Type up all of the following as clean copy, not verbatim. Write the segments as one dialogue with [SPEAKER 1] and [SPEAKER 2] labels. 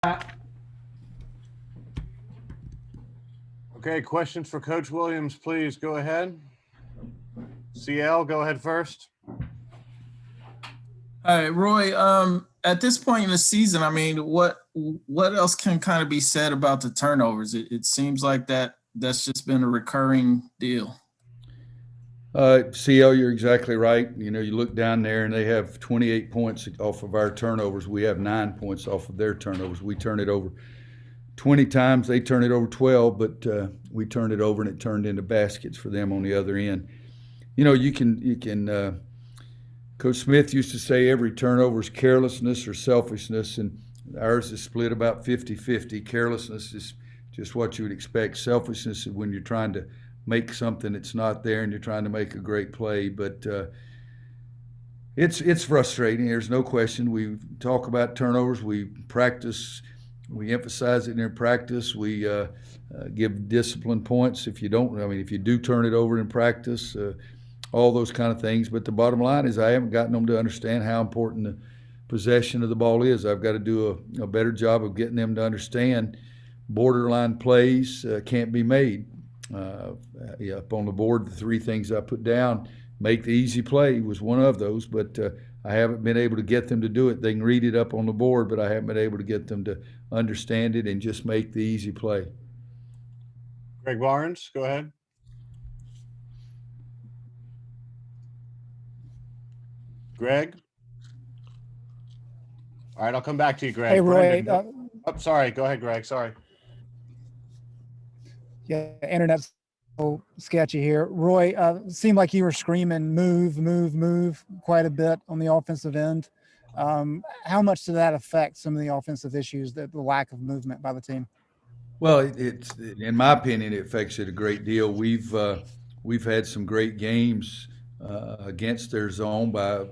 [SPEAKER 1] Okay, questions for Coach Williams, please go ahead. CL, go ahead first.
[SPEAKER 2] All right, Roy. At this point in the season, I mean, what else can kind of be said about the turnovers? It seems like that's just been a recurring deal.
[SPEAKER 3] CL, you're exactly right. You know, you look down there and they have 28 points off of our turnovers. We have 9 points off of their turnovers. We turn it over 20 times. They turn it over 12, but we turn it over and it turned into baskets for them on the other end. You know, you can. Coach Smith used to say every turnover is carelessness or selfishness, and ours is split about 50-50. Carelessness is just what you would expect. Selfishness is when you're trying to make something that's not there and you're trying to make a great play. But it's frustrating. There's no question. We talk about turnovers. We practice. We emphasize it in practice. We give discipline points if you don't. I mean, if you do turn it over in practice, all those kind of things. But the bottom line is I haven't gotten them to understand how important the possession of the ball is. I've got to do a better job of getting them to understand borderline plays can't be made. Up on the board, the three things I put down, make the easy play was one of those, but I haven't been able to get them to do it. They can read it up on the board, but I haven't been able to get them to understand it and just make the easy play.
[SPEAKER 1] Greg Barnes, go ahead. Greg? All right, I'll come back to you, Greg.
[SPEAKER 4] Hey, Roy.
[SPEAKER 1] Sorry. Go ahead, Greg. Sorry.
[SPEAKER 4] Yeah, internet's so sketchy here. Roy, seemed like you were screaming move quite a bit on the offensive end. How much did that affect some of the offensive issues, the lack of movement by the team?
[SPEAKER 3] Well, it's in my opinion, it affects it a great deal. We've had some great games against their zone by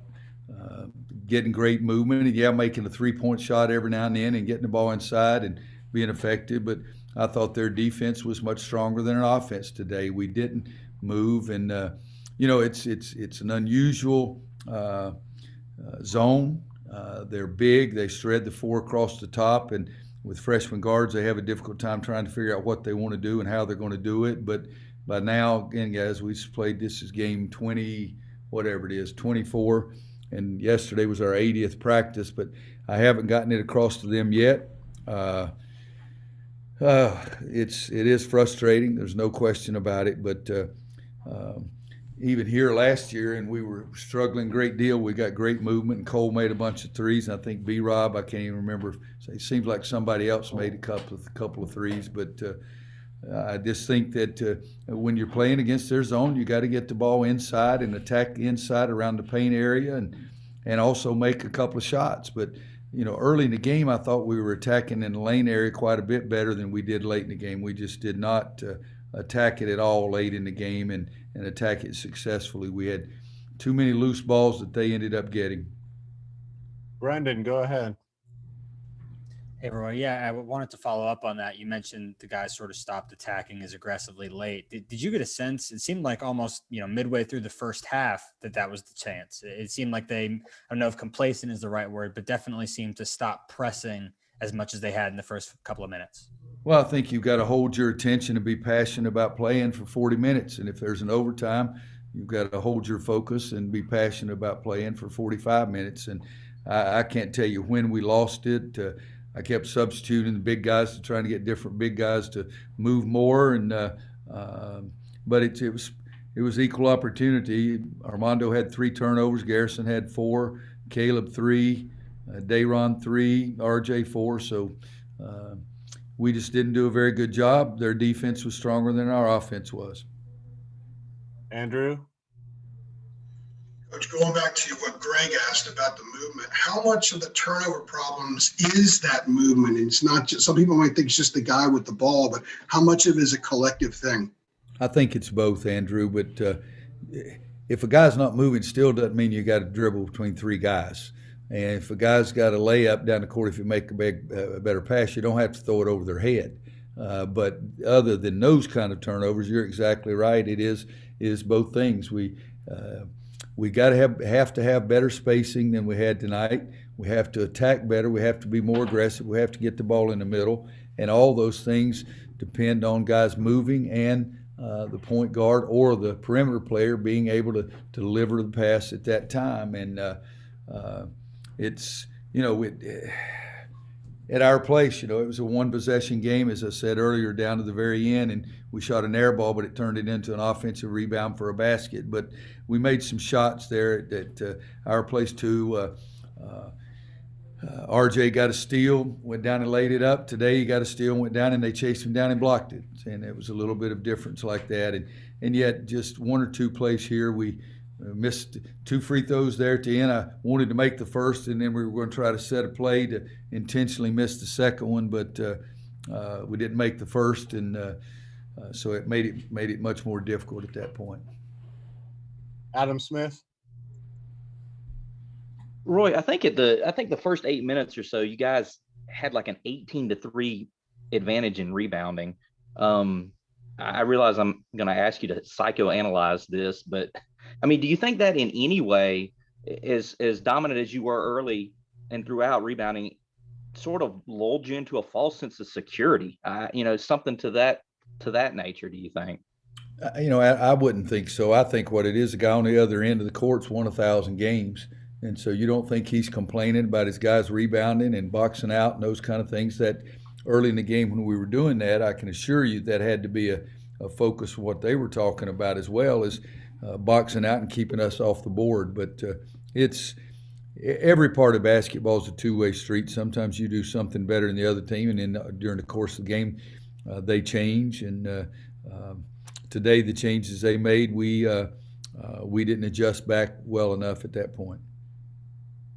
[SPEAKER 3] getting great movement and making a 3-point shot every now and then and getting the ball inside and being effective. But I thought their defense was much stronger than our offense today. We didn't move, and it's an unusual zone. They're big. They shred the four across the top, and with freshman guards, they have a difficult time trying to figure out what they want to do and how they're going to do it. But by now, again, guys, we've played this is game 20, whatever it is, 24, and yesterday was our 80th practice, but I haven't gotten it across to them yet. It is frustrating. There's no question about it. But even here last year, and we were struggling a great deal. We got great movement, and Cole made a bunch of threes. And I think B-Rob, I can't even remember. It seems like somebody else made a couple of threes. But I just think that when you're playing against their zone, you got to get the ball inside and attack the inside around the paint area, and also make a couple of shots. But early in the game, I thought we were attacking in the lane area quite a bit better than we did late in the game. We just did not attack it at all late in the game and attack it successfully. We had too many loose balls that they ended up getting.
[SPEAKER 1] Brendan, go ahead.
[SPEAKER 5] Hey, Roy. Yeah, I wanted to follow up on that. You mentioned the guys sort of stopped attacking as aggressively late. Did you get a sense? It seemed like almost, midway through the first half that was the chance. It seemed like they, I don't know if complacent is the right word, but definitely seemed to stop pressing as much as they had in the first couple of minutes.
[SPEAKER 3] Well, I think you've got to hold your attention and be passionate about playing for 40 minutes. And if there's an overtime, you've got to hold your focus and be passionate about playing for 45 minutes. And I can't tell you when we lost it. I kept substituting the big guys to trying to get different big guys to move more, but it was equal opportunity. Armando had 3 turnovers, Garrison had 4, Caleb 3, Dayron 3, RJ 4. So we just didn't do a very good job. Their defense was stronger than our offense was.
[SPEAKER 1] Andrew?
[SPEAKER 6] Coach, going back to what Greg asked about the movement, how much of the turnover problems is that movement? And it's not just, some people might think it's just the guy with the ball, but how much of it is a collective thing?
[SPEAKER 3] I think it's both, Andrew, but if a guy's not moving still doesn't mean you got to dribble between 3 guys. And if a guy's got a layup down the court, if you make a better pass, you don't have to throw it over their head. But other than those kind of turnovers, you're exactly right. It is both things. We got to have better spacing than we had tonight. We have to attack better. We have to be more aggressive. We have to get the ball in the middle. And all those things depend on guys moving and the point guard or the perimeter player being able to deliver the pass at that time. And it's, at our place, it was a one-possession game, as I said earlier, down to the very end, and we shot an air ball, but it turned it into an offensive rebound for a basket. But we made some shots there at our place too. RJ got a steal, went down and laid it up. Today he got a steal and went down, and they chased him down and blocked it. And it was a little bit of difference like that. And yet just one or two plays here, we missed 2 free throws there at the end. I wanted to make the first, and then we were going to try to set a play to intentionally miss the second one, but we didn't make the first, and so it made it much more difficult at that point.
[SPEAKER 1] Adam Smith.
[SPEAKER 7] Roy, I think the first 8 minutes or so, you guys had like an 18-3 advantage in rebounding. I realize I'm going to ask you to psychoanalyze this, but I mean, do you think that in any way, as dominant as you were early and throughout rebounding, sort of lulled you into a false sense of security? Something to that nature, do you think?
[SPEAKER 3] I wouldn't think so. I think what it is, the guy on the other end of the court's won 1,000 games. And so you don't think he's complaining about his guys rebounding and boxing out and those kind of things. That early in the game when we were doing that, I can assure you that had to be a focus of what they were talking about, as well as boxing out and keeping us off the board. But it's every part of basketball is a two-way street. Sometimes you do something better than the other team, and then during the course of the game, they change. And today, the changes they made, we didn't adjust back well enough at that point.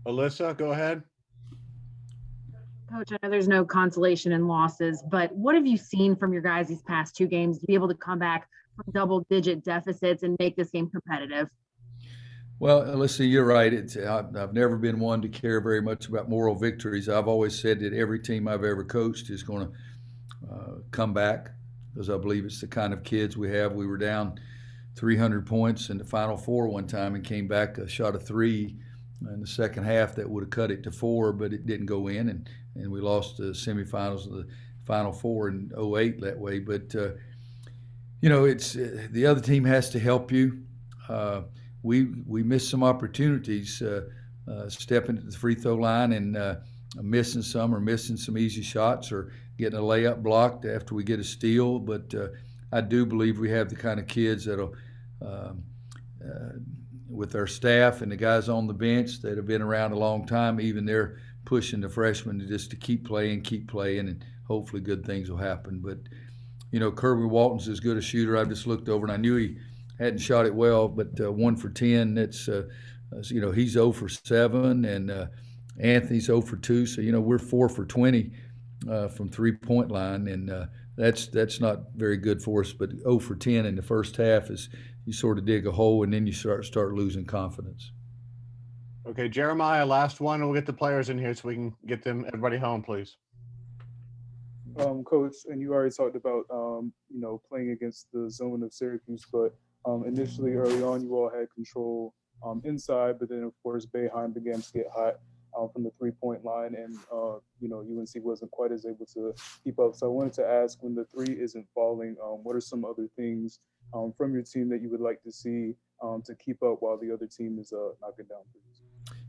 [SPEAKER 1] Alyssa, go ahead.
[SPEAKER 8] Coach, I know there's no consolation in losses, but what have you seen from your guys these past 2 games to be able to come back from double-digit deficits and make this game competitive?
[SPEAKER 3] Well, Alyssa, you're right. I've never been one to care very much about moral victories. I've always said that every team I've ever coached is going to come back, because I believe it's the kind of kids we have. We were down 300 points in the Final Four one time and came back, shot a 3 in the second half that would have cut it to 4, but it didn't go in, and we lost the semifinals of the Final Four in 2008 that way. But it's the other team has to help you. We missed some opportunities stepping to the free throw line and missing some easy shots or getting a layup blocked after we get a steal. But I do believe we have the kind of kids that'll with our staff and the guys on the bench that have been around a long time, even they're pushing the freshmen to keep playing, and hopefully good things will happen. But, Kirby Walton's as good a shooter. I just looked over and I knew he hadn't shot it well, but 1 for 10, that's, he's 0 for 7, and Anthony's 0 for 2. So, we're 4 for 20 from three-point line, and that's not very good for us. But 0 for 10 in the first half is you sort of dig a hole, and then you start losing confidence.
[SPEAKER 1] Okay, Jeremiah, last one, and we'll get the players in here so we can get everybody home, please.
[SPEAKER 9] Coach, and you already talked about, playing against the zone of Syracuse, but initially early on, you all had control inside, but then, of course, Boeheim began to get hot from the three-point line, and, UNC wasn't quite as able to keep up. So I wanted to ask, when the three isn't falling, what are some other things from your team that you would like to see to keep up while the other team is knocking down threes?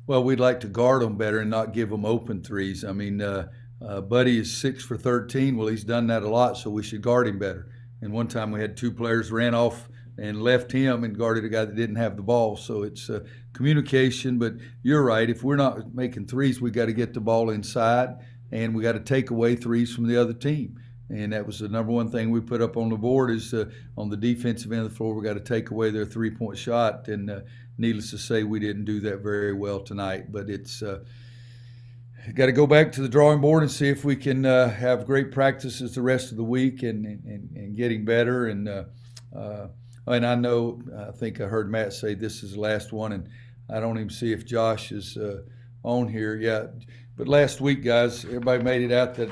[SPEAKER 3] Well, we'd like to guard them better and not give them open threes. I mean, Buddy is 6 for 13. Well, he's done that a lot, so we should guard him better. And one time we had 2 players ran off and left him and guarded a guy that didn't have the ball. So it's communication. But you're right. If we're not making threes, we got to get the ball inside, and we got to take away threes from the other team. And that was the number one thing we put up on the board is on the defensive end of the floor, we got to take away their three-point shot. And needless to say, we didn't do that very well tonight. But it's got to go back to the drawing board and see if we can have great practices the rest of the week and getting better. And I know, I think I heard Matt say this is the last one, and I don't even see if Josh is on here yet. But last week, guys, everybody made it out that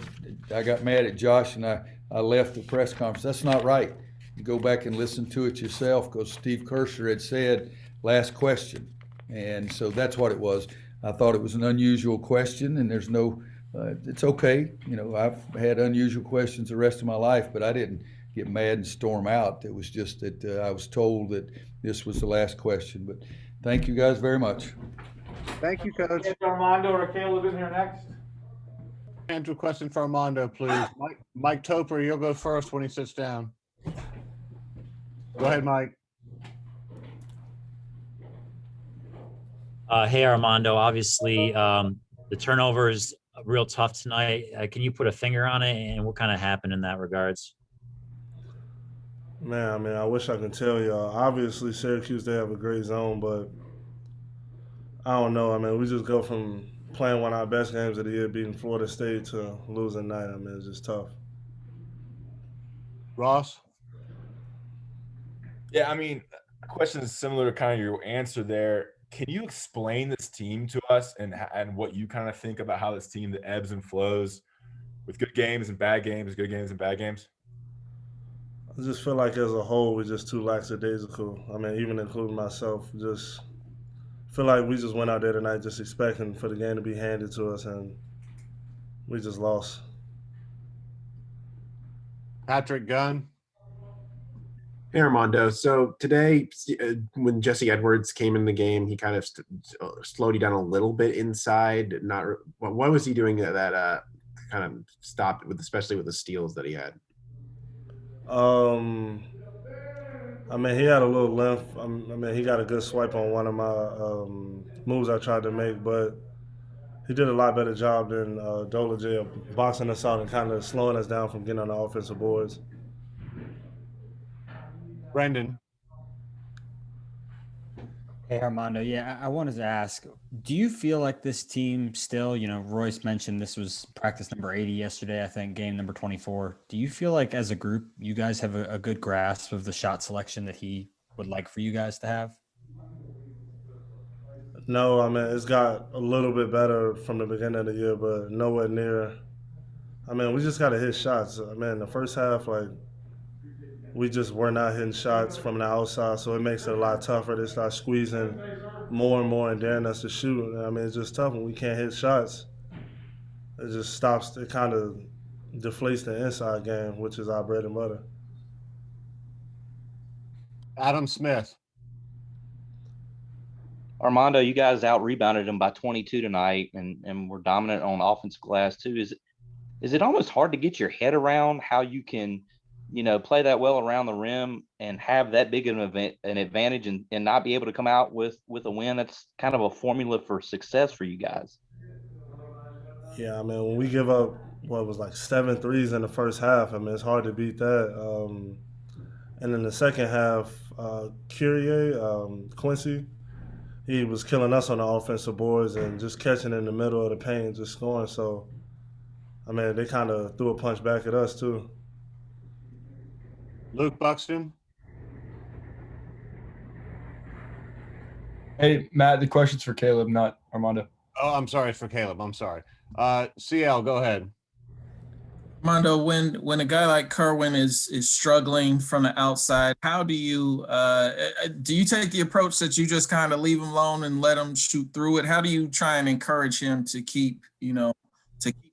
[SPEAKER 3] I got mad at Josh and I left the press conference. That's not right. You go back and listen to it yourself, because Steve Kersher had said, last question. And so that's what it was. I thought it was an unusual question, and there's no, it's okay. You know, I've had unusual questions the rest of my life, but I didn't get mad and storm out. It was just that I was told that this was the last question. But thank you guys very much.
[SPEAKER 1] Thank you, Coach.
[SPEAKER 10] Is Armando or Caleb in here next?
[SPEAKER 1] Andrew, question for Armando, please. Mike Topper, you'll go first when he sits down. Go ahead, Mike.
[SPEAKER 11] Hey, Armando, obviously the turnover is real tough tonight. Can you put a finger on it and what kind of happened in that regards?
[SPEAKER 12] Man, I mean, I wish I could tell y'all. Obviously, Syracuse, they have a great zone, but I don't know. I mean, we just go from playing one of our best games of the year, beating Florida State, to losing tonight. I mean, it's just tough.
[SPEAKER 1] Ross?
[SPEAKER 10] Yeah, I mean, question is similar to kind of your answer there. Can you explain this team to us and what you kind of think about how this team, the ebbs and flows with good games and bad games, good games and bad games?
[SPEAKER 12] I just feel like as a whole, we're just too lackadaisical. I mean, even including myself, just feel like we just went out there tonight just expecting for the game to be handed to us, and we just lost.
[SPEAKER 1] Patrick Gunn?
[SPEAKER 13] Hey, Armando. So today, when Jesse Edwards came in the game, he kind of slowed you down a little bit inside. What was he doing that kind of stopped with, especially with the steals that he had?
[SPEAKER 12] I mean, he had a little length. I mean, he got a good swipe on one of my moves I tried to make, but he did a lot better job than Dolajay of boxing us out and kind of slowing us down from getting on the offensive boards.
[SPEAKER 1] Brendan?
[SPEAKER 5] Hey, Armando. Yeah, I wanted to ask, do you feel like this team still, Royce mentioned this was practice number 80 yesterday, I think, game number 24. Do you feel like as a group, you guys have a good grasp of the shot selection that he would like for you guys to have?
[SPEAKER 12] No, I mean, it's got a little bit better from the beginning of the year, but nowhere near. I mean, we just got to hit shots. I mean, the first half, we just were not hitting shots from the outside, so it makes it a lot tougher. They start squeezing more and more and daring us to shoot. I mean, it's just tough when we can't hit shots. It just stops. It kind of deflates the inside game, which is our bread and butter.
[SPEAKER 1] Adam Smith?
[SPEAKER 7] Armando, you guys out-rebounded them by 22 tonight and were dominant on offensive glass too. Is it almost hard to get your head around how you can – play that well around the rim and have that big of an advantage and not be able to come out with a win? That's kind of a formula for success for you guys.
[SPEAKER 12] Yeah, I mean, when we give up, 7 threes in the first half, I mean, it's hard to beat that. And in the second half, Quincy, he was killing us on the offensive boards and just catching in the middle of the paint, just scoring. So, I mean, they kind of threw a punch back at us too.
[SPEAKER 1] Luke Buxton?
[SPEAKER 14] Hey, Matt, the question's for Caleb, not Armando.
[SPEAKER 1] Oh, I'm sorry, it's for Caleb. I'm sorry. CL, go ahead.
[SPEAKER 2] Armando, when a guy like Kerwin is struggling from the outside, how do you take the approach that you just kind of leave him alone and let him shoot through it? How do you try and encourage him to keep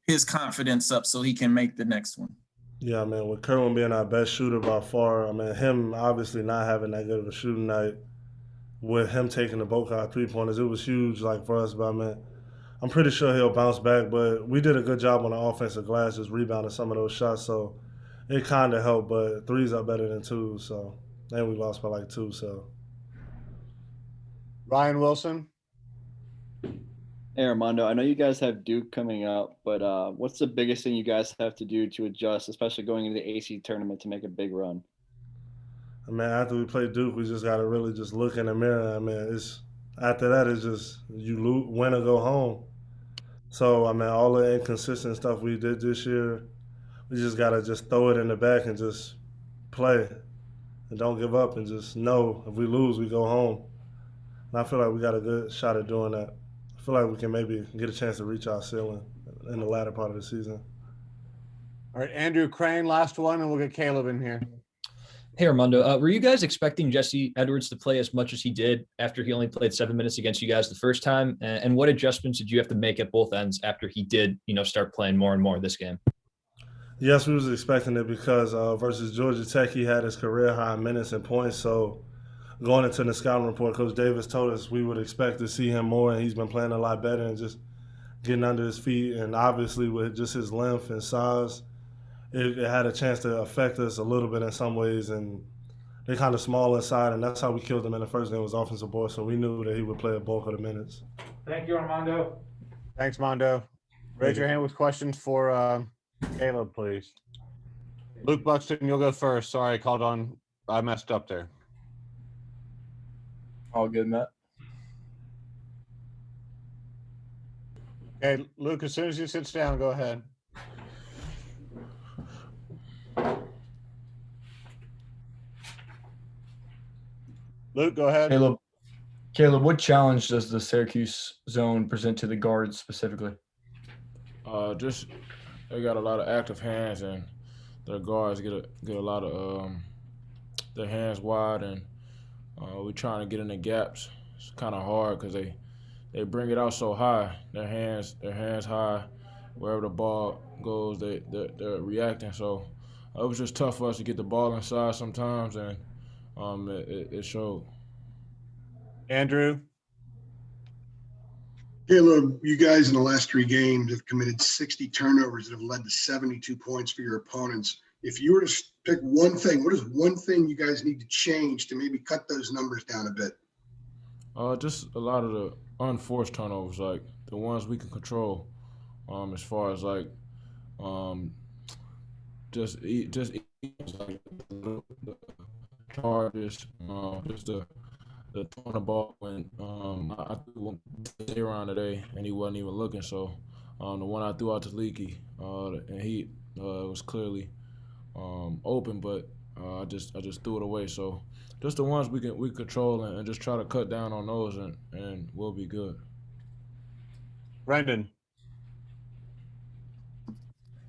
[SPEAKER 2] his confidence up so he can make the next one?
[SPEAKER 12] Yeah, I mean, with Kerwin being our best shooter by far, I mean, him obviously not having that good of a shooting night, with him taking the bulk of our three-pointers, it was huge, for us. But, I mean, I'm pretty sure he'll bounce back. But we did a good job on the offensive glass, just rebounding some of those shots. So it kind of helped, but threes are better than twos. So, and we lost by 2. So,
[SPEAKER 1] Ryan Wilson?
[SPEAKER 15] Hey, Armando, I know you guys have Duke coming up, but what's the biggest thing you guys have to do to adjust, especially going into the AC tournament to make a big run?
[SPEAKER 12] I mean, after we play Duke, we just got to really just look in the mirror. I mean, after that, it's just you win or go home. So, I mean, all the inconsistent stuff we did this year, we just got to just throw it in the back and just play and don't give up and just know if we lose, we go home. And I feel like we got a good shot at doing that. I feel like we can maybe get a chance to reach our ceiling in the latter part of the season.
[SPEAKER 1] All right, Andrew Crane, last one, and we'll get Caleb in here.
[SPEAKER 14] Hey, Armando, were you guys expecting Jesse Edwards to play as much as he did after he only played 7 minutes against you guys the first time? And what adjustments did you have to make at both ends after he did, start playing more and more this game?
[SPEAKER 12] Yes, we was expecting it because versus Georgia Tech, he had his career high minutes and points. So going into the scouting report, Coach Davis told us we would expect to see him more, and he's been playing a lot better and just getting under his feet. And obviously with just his length and size, it had a chance to affect us a little bit in some ways. And they're kind of small inside, and that's how we killed them in the first game was offensive board. So we knew that he would play a bulk of the minutes.
[SPEAKER 10] Thank you, Armando.
[SPEAKER 1] Thanks, Mondo. Raise your hand with questions for Caleb, please. Luke Buxton, you'll go first. Sorry, I messed up there.
[SPEAKER 14] All good, Matt.
[SPEAKER 1] Okay, Luke, as soon as he sits down, go ahead. Luke, go ahead.
[SPEAKER 14] Caleb, what challenge does the Syracuse zone present to the guards specifically?
[SPEAKER 16] Just they got a lot of active hands, and their guards get a lot of their hands wide, and we're trying to get in the gaps. It's kind of hard because they bring it out so high. Their hands high, wherever the ball goes, they're reacting. So it was just tough for us to get the ball inside sometimes, and it showed.
[SPEAKER 1] Andrew?
[SPEAKER 6] Caleb, you guys in the last 3 games have committed 60 turnovers that have led to 72 points for your opponents. If you were to pick one thing, what is one thing you guys need to change to maybe cut those numbers down a bit?
[SPEAKER 16] Just a lot of the unforced turnovers, like the ones we can control. As far as like, just like the charges, just the throwing the ball when I threw one around today and he wasn't even looking. So the one I threw out to Leaky, and he was clearly open, but I just threw it away. So just the ones we control and just try to cut down on those, and we'll be good.
[SPEAKER 1] Brendan?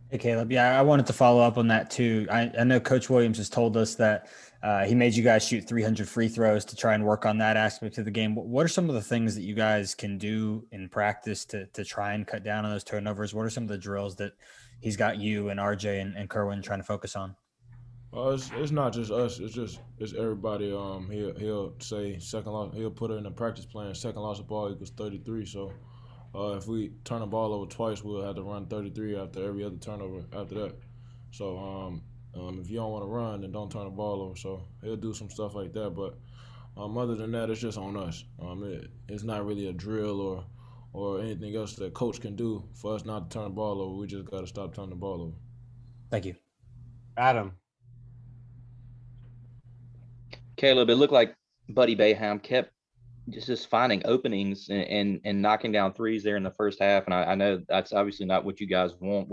[SPEAKER 5] Hey, Caleb. Yeah, I wanted to follow up on that too. I know Coach Williams has told us that he made you guys shoot 300 free throws to try and work on that aspect of the game. What are some of the things that you guys can do in practice to try and cut down on those turnovers? What are some of the drills that he's got you and RJ and Kerwin trying to focus on?
[SPEAKER 16] It's not just us. It's everybody. He'll say second loss. He'll put it in the practice plan. Second loss of ball equals 33. So if we turn the ball over twice, we'll have to run 33 after every other turnover after that. So if you don't want to run, then don't turn the ball over. So he'll do some stuff like that. But other than that, it's just on us. It's not really a drill or anything else that coach can do for us not to turn the ball over. We just got to stop turning the ball over.
[SPEAKER 5] Thank you.
[SPEAKER 1] Adam?
[SPEAKER 7] Caleb, it looked like Buddy Boeheim kept just finding openings and knocking down threes there in the first half. And I know that's obviously not what you guys want.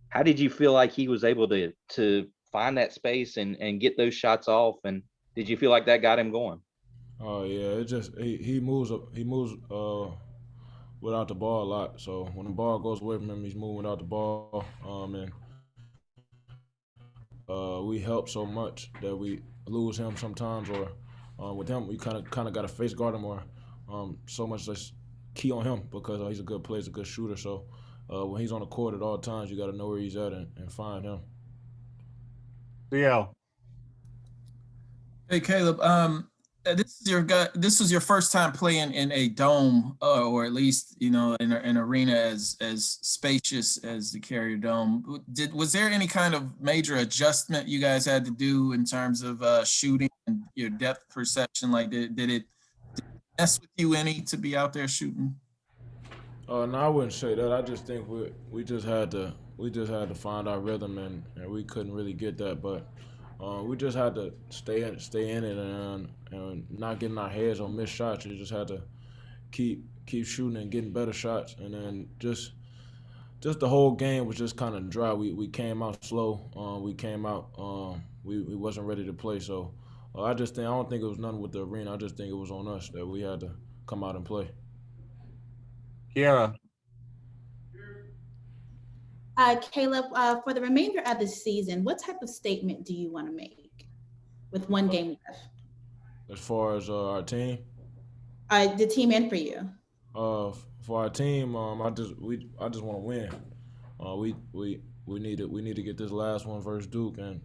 [SPEAKER 7] How did you feel like he was able to find that space and get those shots off? And did you feel like that got him going?
[SPEAKER 16] Oh yeah, it just he moves without the ball a lot. So when the ball goes away from him, he's moving without the ball. And we help so much that we lose him sometimes, or with him we kind of got to face guard him, or so much less key on him because he's a good player, he's a good shooter. So when he's on the court at all times, you got to know where he's at and find him.
[SPEAKER 1] CL?
[SPEAKER 2] Hey, Caleb. This was your first time playing in a dome, or at least in an arena as spacious as the Carrier Dome. Was there any kind of major adjustment you guys had to do in terms of shooting and your depth perception? Like, did it mess with you any to be out there shooting?
[SPEAKER 16] No, I wouldn't say that. I just think we just had to find our rhythm, and we couldn't really get that, but. We just had to stay in it and not getting our heads on missed shots. You just had to keep shooting and getting better shots, and then just the whole game was just kind of dry. We came out slow. We came out. We wasn't ready to play. So I don't think it was nothing with the arena. I just think it was on us that we had to come out and play.
[SPEAKER 1] Kiara?
[SPEAKER 17] Caleb, for the remainder of the season, what type of statement do you want to make? with 1 game left?
[SPEAKER 16] As far as our team,
[SPEAKER 17] The team and for you.
[SPEAKER 16] for our team, I just want to win. We need to get this last one versus Duke and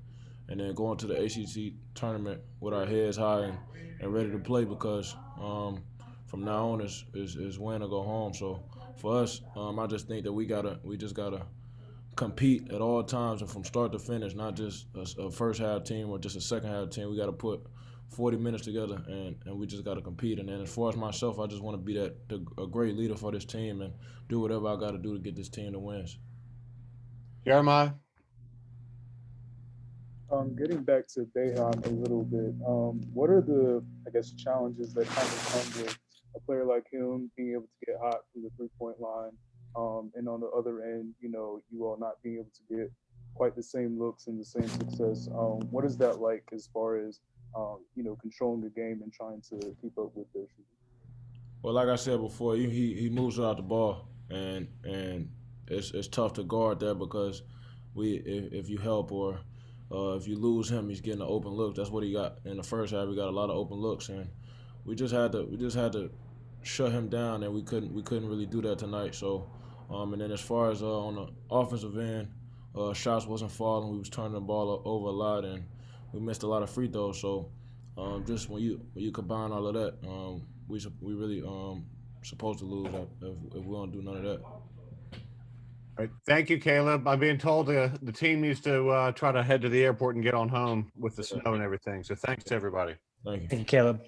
[SPEAKER 16] then go into the ACC tournament with our heads high and ready to play, because from now on is win or go home. So for us, I just think that we just gotta compete at all times and from start to finish, not just a first half team or just a second half team. We got to put 40 minutes together and we just got to compete. And then as far as myself, I just want to be a great leader for this team and do whatever I got to do to get this team to wins.
[SPEAKER 1] Jeremiah?
[SPEAKER 9] Getting back to Boeheim a little bit, what are the, I guess, challenges that kind of come with a player like him being able to get hot from the three-point line, and on the other end, you all not being able to get quite the same looks and the same success? What is that like as far as, controlling the game and trying to keep up with their shooting?
[SPEAKER 16] Well, like I said before, he moves without the ball, and it's tough to guard that, because if you help or if you lose him, he's getting an open look. That's what he got in the first half. We got a lot of open looks, and we just had to shut him down, and we couldn't really do that tonight. So, and then as far as on the offensive end, shots wasn't falling. We was turning the ball over a lot, and we missed a lot of free throws. So, just when you combine all of that, we really supposed to lose if we don't do none of that.
[SPEAKER 1] All right. Thank you, Caleb. I'm being told the team needs to try to head to the airport and get on home with the snow and everything. So thanks to everybody.
[SPEAKER 16] Thank you.
[SPEAKER 5] Thank you, Caleb.